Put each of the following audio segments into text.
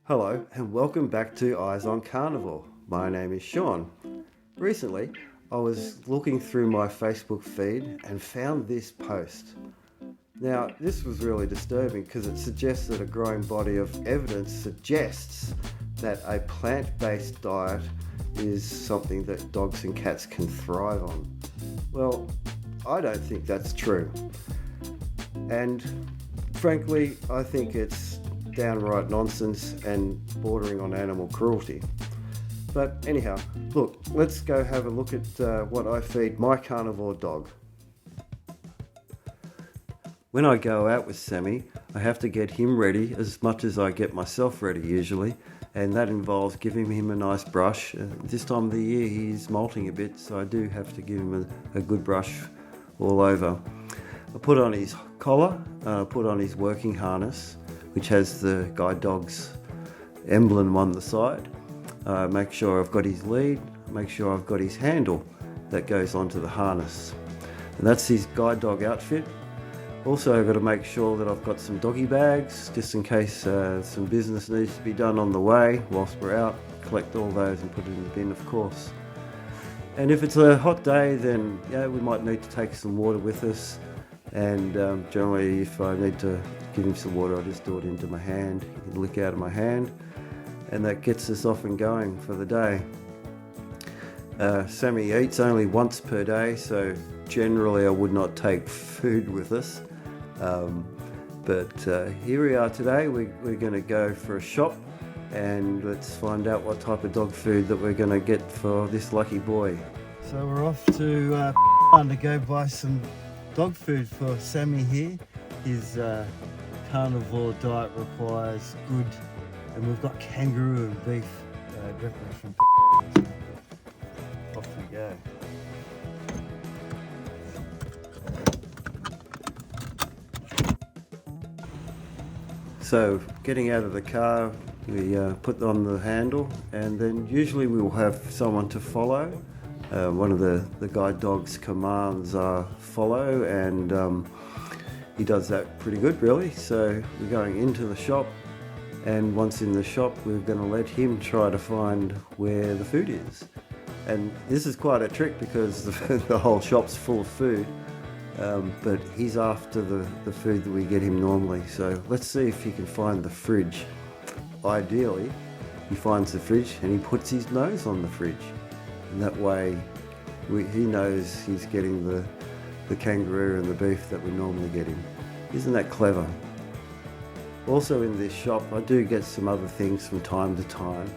Hello and welcome back to Eyes on Carnivore. My name is Sean. Recently, I was looking through my Facebook feed and found this post. Now, this was really disturbing because it suggests that a growing body of evidence suggests that a plant-based diet is something that dogs and cats can thrive on. Well, I don't think that's true. And frankly, I think it's downright nonsense and bordering on animal cruelty. But anyhow, look, let's go have a look at what I feed my carnivore dog. When I go out with Sammy, I have to get him ready as much as I get myself ready usually, and that involves giving him a nice brush. This time of the year he's molting a bit, so I do have to give him a good brush all over. I put on his collar, I put on his working harness, which has the guide dog's emblem on the side. Make sure I've got his lead, make sure I've got his handle that goes onto the harness. And that's his guide dog outfit. Also, I've got to make sure that I've got some doggy bags, just in case some business needs to be done on the way whilst we're out. Collect all those and put it in the bin, of course. And if it's a hot day, then we might need to take some water with us. And generally, if I need to give him some water, I just do it into my hand, lick out of my hand, and that gets us off and going for the day. Sammy eats only once per day, so generally I would not take food with us. But here we are today. We're going to go for a shop, and let's find out what type of dog food that we're going to get for this lucky boy. So we're off to to go buy some dog food for Sammy here. His carnivore diet requires good, and we've got kangaroo and beef directly from off we go. So getting out of the car, we put on the handle, and then usually we will have someone to follow. One of the guide dog's commands are follow, and he does that pretty good really. So we're going into the shop, and once in the shop we're going to let him try to find where the food is. And this is quite a trick because the whole shop's full of food, but he's after the food that we get him normally. So let's see if he can find the fridge. Ideally, he finds the fridge and he puts his nose on the fridge. And that way he knows he's getting the kangaroo and the beef that we normally get him. Isn't that clever? Also in this shop I do get some other things from time to time,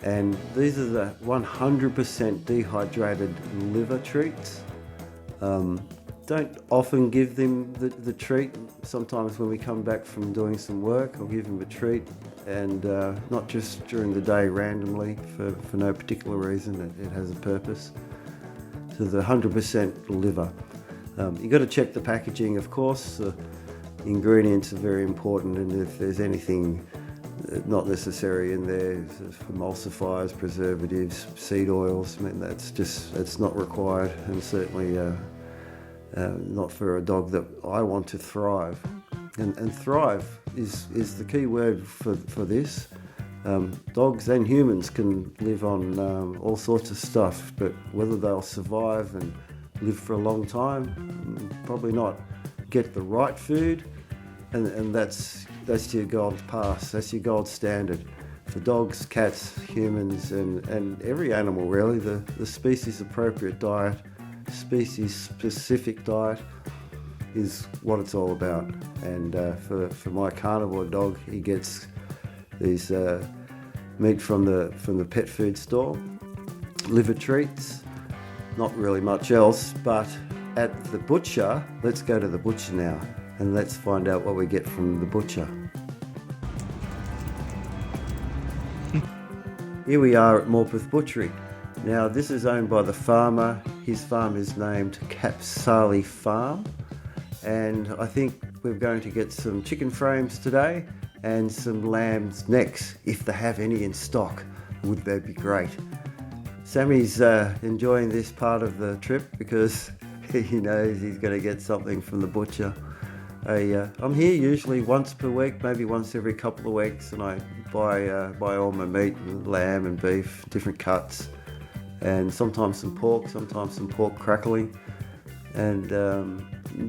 and these are the 100% dehydrated liver treats. Don't often give them the treat. Sometimes when we come back from doing some work, I'll give him a treat, and not just during the day randomly for no particular reason. It has a purpose. So the 100% liver. You've got to check the packaging, of course. The ingredients are very important, and if there's anything not necessary in there, emulsifiers, preservatives, seed oils, I mean, that's not required, and certainly not for a dog that I want to thrive. And thrive is the key word for this. Dogs and humans can live on all sorts of stuff, but whether they'll survive and live for a long time, probably not. Get the right food, and that's your gold pass, that's your gold standard. For dogs, cats, humans, and every animal really, the species appropriate diet, species specific diet is what it's all about. And for my carnivore dog, he gets these meat from the pet food store, liver treats, not really much else. But at the butcher, let's go to the butcher now and let's find out what we get from the butcher. Here we are at Morpeth Butchery. Now this is owned by the farmer. His farm is named Capsali Farm, and I think we're going to get some chicken frames today and some lamb's necks, if they have any in stock. Would that be great? Sammy's enjoying this part of the trip because he knows he's going to get something from the butcher. I'm here usually once per week, maybe once every couple of weeks, and I buy all my meat, lamb and beef, different cuts, and sometimes some pork crackling, and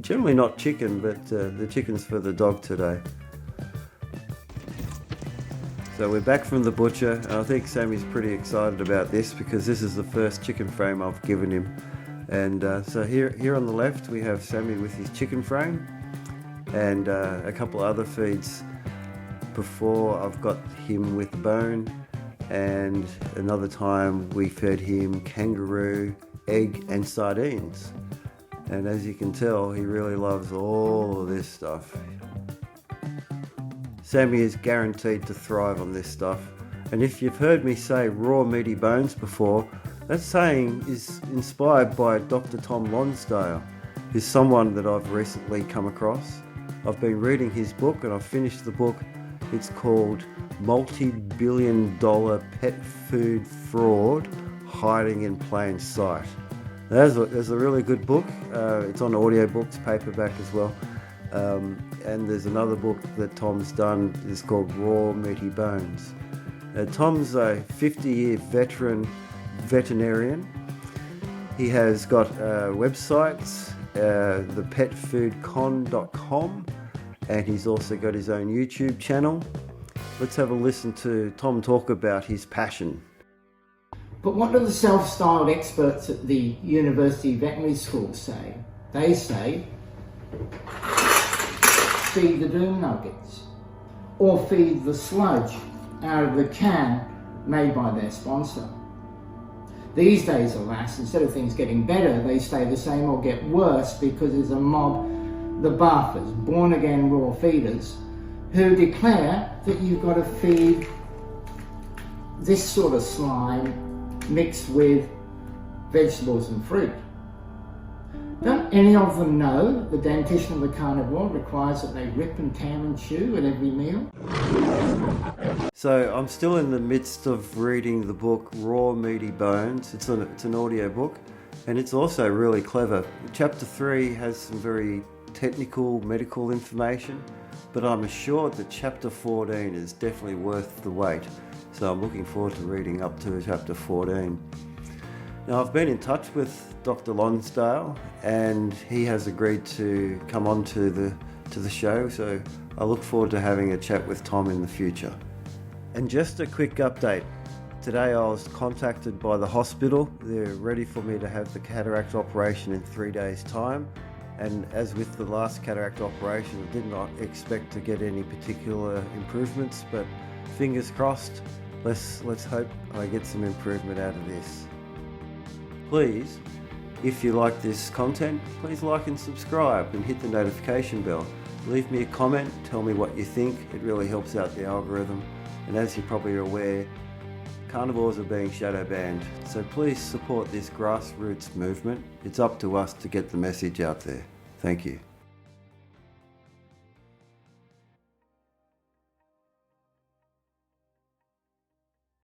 generally not chicken, but the chicken's for the dog today. So we're back from the butcher, and I think Sammy's pretty excited about this because this is the first chicken frame I've given him. And so here on the left we have Sammy with his chicken frame, and a couple other feeds before. I've got him with bone, and another time we fed him kangaroo, egg and sardines. And as you can tell, he really loves all of this stuff. Sammy is guaranteed to thrive on this stuff. And if you've heard me say raw meaty bones before, that saying is inspired by Dr Tom Lonsdale. He's someone that I've recently come across. I've been reading his book and I've finished the book. It's called Multi-Billion-Dollar Pet Food Fraud Hiding in Plain Sight. That's a really good book. It's on audiobooks, paperback as well. And there's another book that Tom's done. It's called Raw Meaty Bones. Tom's a 50-year veteran veterinarian. He has got websites, thepetfoodcon.com, and he's also got his own YouTube channel. Let's have a listen to Tom talk about his passion. But what do the self-styled experts at the University Veterinary School say? They say, feed the doom nuggets, or feed the sludge out of the can made by their sponsor. These days, alas, instead of things getting better, they stay the same or get worse because there's a mob, the buffers, born-again raw feeders, who declare that you've got to feed this sort of slime mixed with vegetables and fruit. Don't any of them know the dentition of the carnivore requires that they rip and tear and chew at every meal? So I'm still in the midst of reading the book Raw Meaty Bones. It's an audio book, and it's also really clever. Chapter 3 has some very technical medical information, but I'm assured that chapter 14 is definitely worth the wait. So I'm looking forward to reading up to chapter 14. Now, I've been in touch with Dr Lonsdale, and he has agreed to come on to the show, so I look forward to having a chat with Tom in the future. And just a quick update. Today I was contacted by the hospital. They're ready for me to have the cataract operation in 3 days' time. And as with the last cataract operation, I did not expect to get any particular improvements, but fingers crossed. Let's hope I get some improvement out of this. Please, if you like this content, please like and subscribe and hit the notification bell. Leave me a comment, tell me what you think. It really helps out the algorithm. And as you probably are aware, carnivores are being shadow banned. So please support this grassroots movement. It's up to us to get the message out there. Thank you.